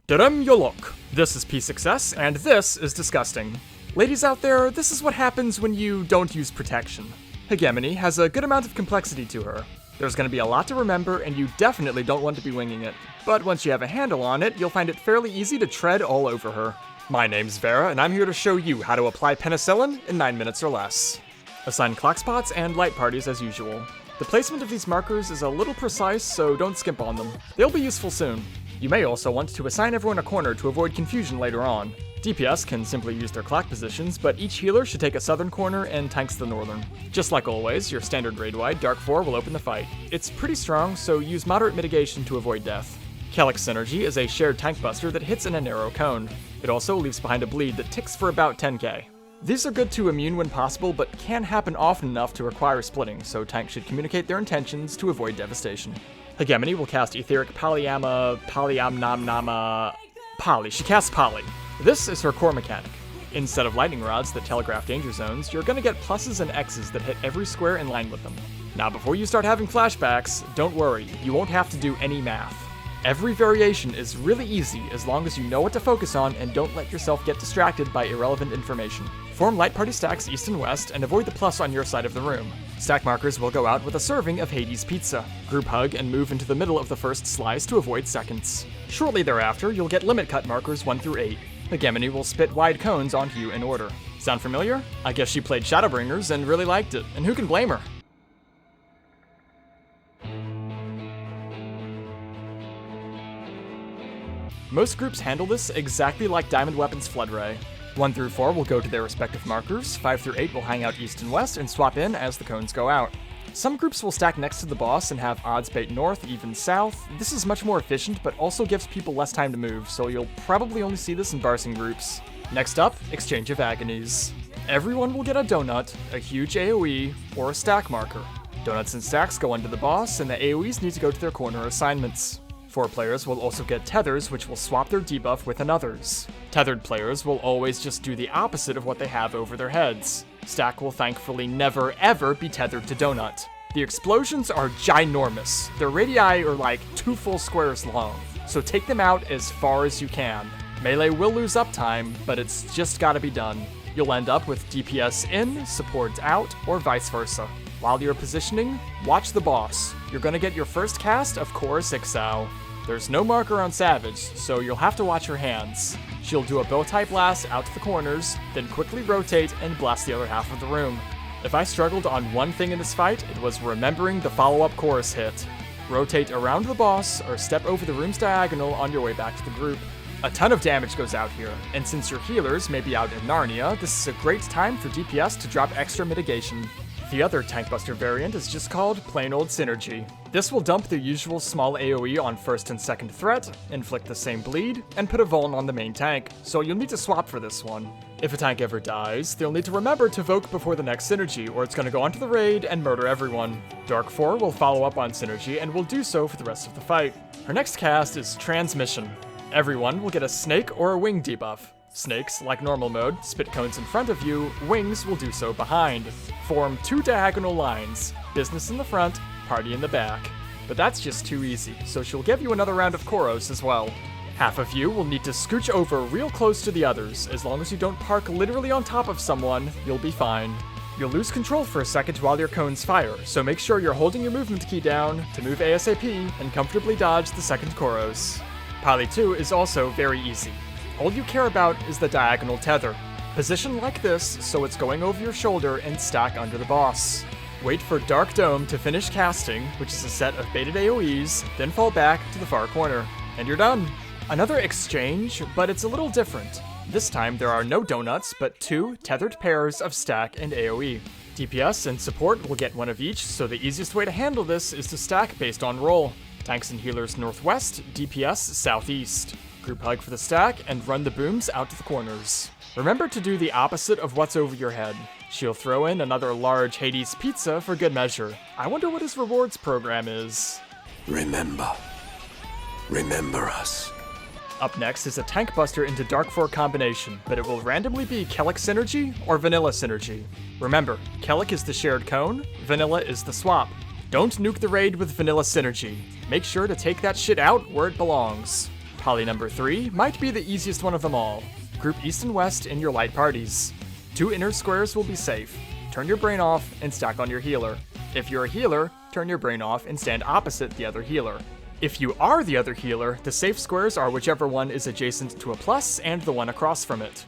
Derem Yolok. This is P6S, and this is disgusting. Ladies out there, this is what happens when you don't use protection. Hegemone has a good amount of complexity to her. There's going to be a lot to remember, and you definitely don't want to be winging it. But once you have a handle on it, you'll find it fairly easy to tread all over her. My name's Vera, and I'm here to show you how to apply penicillin in 9 minutes or less. Assign clock spots and light parties as usual. The placement of these markers is a little precise, so don't skimp on them. They'll be useful soon. You may also want to assign everyone a corner to avoid confusion later on. DPS can simply use their clock positions, but each healer should take a southern corner and tanks the northern. Just like always, your standard Raidwide, Dark 4 will open the fight. It's pretty strong, so use moderate mitigation to avoid death. Chelic synergy is a shared tankbuster that hits in a narrow cone. It also leaves behind a bleed that ticks for about 10k. These are good to immune when possible, but can happen often enough to require splitting, so tanks should communicate their intentions to avoid devastation. Hegemone will cast Etheric Poly. She casts Poly. This is her core mechanic. Instead of lightning rods that telegraph danger zones, you're gonna get pluses and X's that hit every square in line with them. Now before you start having flashbacks, don't worry, you won't have to do any math. Every variation is really easy as long as you know what to focus on and don't let yourself get distracted by irrelevant information. Form light party stacks east and west and avoid the plus on your side of the room. Stack markers will go out with a serving of Hades pizza. Group hug and move into the middle of the first slice to avoid seconds. Shortly thereafter, you'll get limit cut markers 1 through 8. Hegemone will spit wide cones onto you in order. Sound familiar? I guess she played Shadowbringers and really liked it, and who can blame her? Most groups handle this exactly like Diamond Weapon's Flood Ray. 1 through 4 will go to their respective markers, 5 through 8 will hang out east and west and swap in as the cones go out. Some groups will stack next to the boss and have odds bait north, even south. This is much more efficient, but also gives people less time to move, so you'll probably only see this in Barsing groups. Next up, Exchange of Agonies. Everyone will get a donut, a huge AoE, or a stack marker. Donuts and stacks go under the boss, and the AoEs need to go to their corner assignments. 4 players will also get tethers, which will swap their debuff with another's. Tethered players will always just do the opposite of what they have over their heads. Stack will thankfully never ever be tethered to donut. The explosions are ginormous. Their radii are like 2 full squares long, so take them out as far as you can. Melee will lose uptime, but it's just gotta be done. You'll end up with DPS in, support out, or vice versa. While you're positioning, watch the boss. You're gonna get your first cast of Chorus Ixao. There's no marker on Savage, so you'll have to watch her hands. She'll do a bowtie blast out to the corners, then quickly rotate and blast the other half of the room. If I struggled on one thing in this fight, it was remembering the follow-up chorus hit. Rotate around the boss, or step over the room's diagonal on your way back to the group. A ton of damage goes out here, and since your healers may be out in Narnia, this is a great time for DPS to drop extra mitigation. The other tankbuster variant is just called plain old Synergy. This will dump the usual small AoE on first and second threat, inflict the same bleed, and put a vuln on the main tank, so you'll need to swap for this one. If a tank ever dies, they'll need to remember to Voke before the next Synergy, or it's gonna go onto the raid and murder everyone. Dark 4 will follow up on Synergy and will do so for the rest of the fight. Her next cast is Transmission. Everyone will get a snake or a wing debuff. Snakes, like normal mode, spit cones in front of you, wings will do so behind. Form 2 diagonal lines, business in the front, party in the back. But that's just too easy, so she'll give you another round of Koros as well. Half of you will need to scooch over real close to the others. As long as you don't park literally on top of someone, you'll be fine. You'll lose control for a second while your cones fire, so make sure you're holding your movement key down to move ASAP and comfortably dodge the second Koros. Poly 2 is also very easy. All you care about is the diagonal tether. Position like this so it's going over your shoulder and stack under the boss. Wait for Dark Dome to finish casting, which is a set of baited AoEs, then fall back to the far corner. And you're done. Another exchange, but it's a little different. This time there are no donuts, but 2 tethered pairs of stack and AoE. DPS and support will get one of each, so the easiest way to handle this is to stack based on roll. Tanks and healers northwest, DPS southeast. Group hug for the stack, and run the booms out to the corners. Remember to do the opposite of what's over your head. She'll throw in another large Hades pizza for good measure. I wonder what his rewards program is. Remember us. Up next is a tankbuster into Dark 4 combination, but it will randomly be Chelic Synergy or Vanilla Synergy. Remember, Chelic is the shared cone, Vanilla is the swap. Don't nuke the raid with Vanilla Synergy. Make sure to take that shit out where it belongs. Poly number 3 might be the easiest one of them all. Group east and west in your light parties. 2 inner squares will be safe. Turn your brain off and stack on your healer. If you're a healer, turn your brain off and stand opposite the other healer. If you are the other healer, the safe squares are whichever one is adjacent to a plus and the one across from it.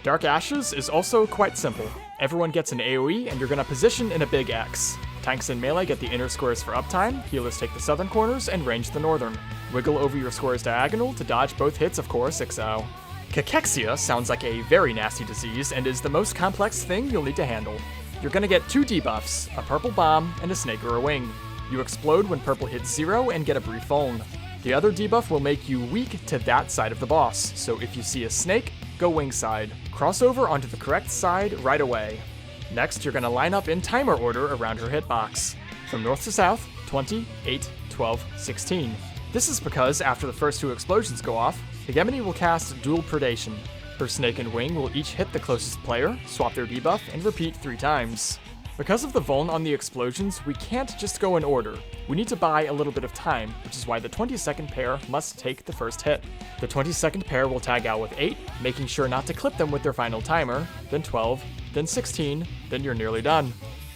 Dark Ashes is also quite simple. Everyone gets an AoE and you're gonna position in a big X. Tanks and melee get the inner squares for uptime, healers take the southern corners, and range the northern. Wiggle over your squares diagonal to dodge both hits of Cachexia. Cachexia sounds like a very nasty disease and is the most complex thing you'll need to handle. You're gonna get 2 debuffs, a purple bomb and a snake or a wing. You explode when purple hits 0 and get a brief vuln. The other debuff will make you weak to that side of the boss, so if you see a snake, go wing side. Cross over onto the correct side right away. Next, you're gonna line up in timer order around her hitbox. From north to south, 20, 8, 12, 16. This is because after the first 2 explosions go off, Hegemone will cast Dual Predation. Her snake and wing will each hit the closest player, swap their debuff, and repeat 3 times. Because of the vuln on the explosions, we can't just go in order. We need to buy a little bit of time, which is why the 22nd pair must take the first hit. The 22nd pair will tag out with 8, making sure not to clip them with their final timer, then 12, then 16, then you're nearly done.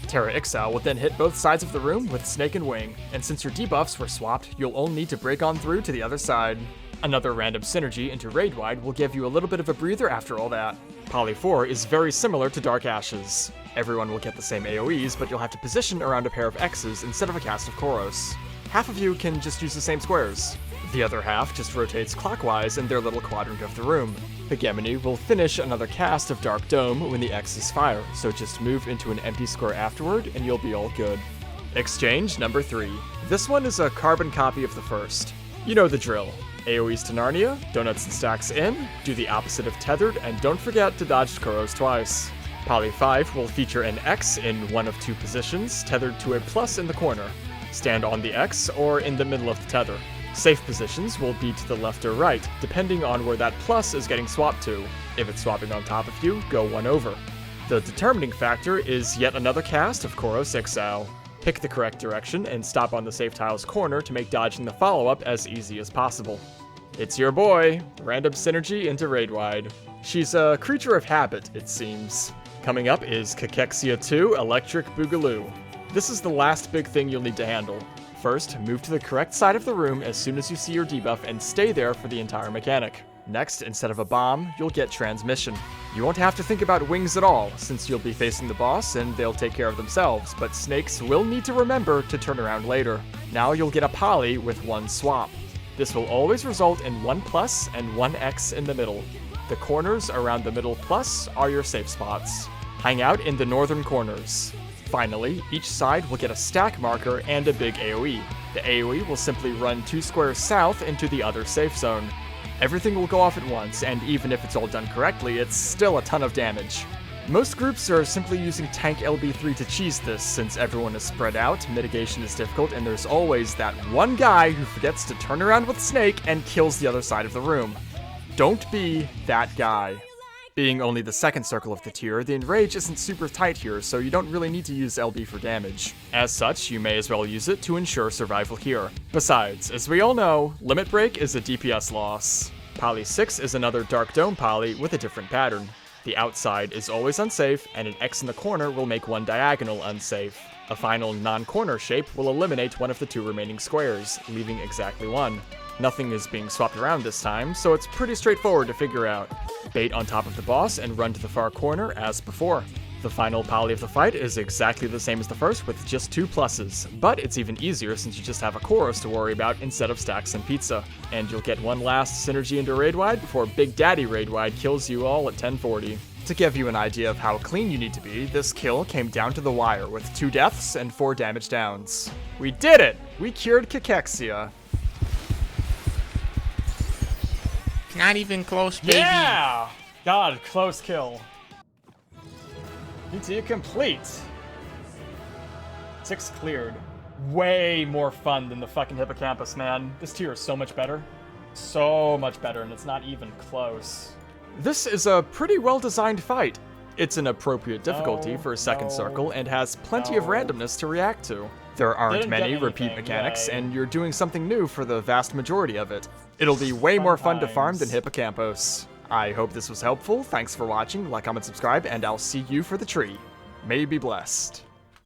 Terra Ixal will then hit both sides of the room with Snake and Wing, and since your debuffs were swapped, you'll only need to break on through to the other side. Another random synergy into Raidwide will give you a little bit of a breather after all that. Poly 4 is very similar to Dark Ashes. Everyone will get the same AoEs, but you'll have to position around a pair of X's instead of a cast of Koros. Half of you can just use the same squares. The other half just rotates clockwise in their little quadrant of the room. Hegemone will finish another cast of Dark Dome when the X's fire, so just move into an empty square afterward and you'll be all good. Exchange number 3. This one is a carbon copy of the first. You know the drill. AoEs to Narnia, donuts and stacks in, do the opposite of tethered, and don't forget to dodge Koros twice. Poly 5 will feature an X in one of 2 positions, tethered to a plus in the corner. Stand on the X or in the middle of the tether. Safe positions will be to the left or right, depending on where that plus is getting swapped to. If it's swapping on top of you, go 1 over. The determining factor is yet another cast of Cachexia. Pick the correct direction and stop on the safe tile's corner to make dodging the follow-up as easy as possible. It's your boy, random synergy into Raidwide. She's a creature of habit, it seems. Coming up is Cachexia 2 Electric Boogaloo. This is the last big thing you'll need to handle. First, move to the correct side of the room as soon as you see your debuff and stay there for the entire mechanic. Next, instead of a bomb, you'll get transmission. You won't have to think about wings at all, since you'll be facing the boss and they'll take care of themselves, but snakes will need to remember to turn around later. Now you'll get a poly with 1 swap. This will always result in 1 plus and 1 X in the middle. The corners around the middle plus are your safe spots. Hang out in the northern corners. Finally, each side will get a stack marker and a big AoE. The AoE will simply run 2 squares south into the other safe zone. Everything will go off at once, and even if it's all done correctly, it's still a ton of damage. Most groups are simply using Tank LB3 to cheese this, since everyone is spread out, mitigation is difficult, and there's always that one guy who forgets to turn around with Snake and kills the other side of the room. Don't be that guy. Being only the second circle of the tier, the Enrage isn't super tight here, so you don't really need to use LB for damage. As such, you may as well use it to ensure survival here. Besides, as we all know, Limit Break is a DPS loss. Poly 6 is another Dark Dome poly with a different pattern. The outside is always unsafe, and an X in the corner will make 1 diagonal unsafe. A final non-corner shape will eliminate one of the 2 remaining squares, leaving exactly 1. Nothing is being swapped around this time, so it's pretty straightforward to figure out. Bait on top of the boss and run to the far corner as before. The final poly of the fight is exactly the same as the first with just 2 pluses, but it's even easier since you just have a Koros to worry about instead of stacks and pizza. And you'll get 1 last synergy into Raidwide before Big Daddy Raidwide kills you all at 1040. To give you an idea of how clean you need to be, this kill came down to the wire with 2 deaths and 4 damage downs. We did it! We cured Cachexia. Not even close, baby. Yeah! God, close kill. PT complete. 6 cleared. Way more fun than the fucking Hippocampus, man. This tier is so much better. So much better, and it's not even close. This is a pretty well-designed fight. It's an appropriate difficulty for a second circle and has plenty of randomness to react to. There aren't Didn't many get repeat anything, mechanics, yay. and you're doing something new for the vast majority of it. It'll be way more fun to farm than Hippocampos. I hope this was helpful, thanks for watching, like, comment, subscribe, and I'll see you for the tree. May you be blessed.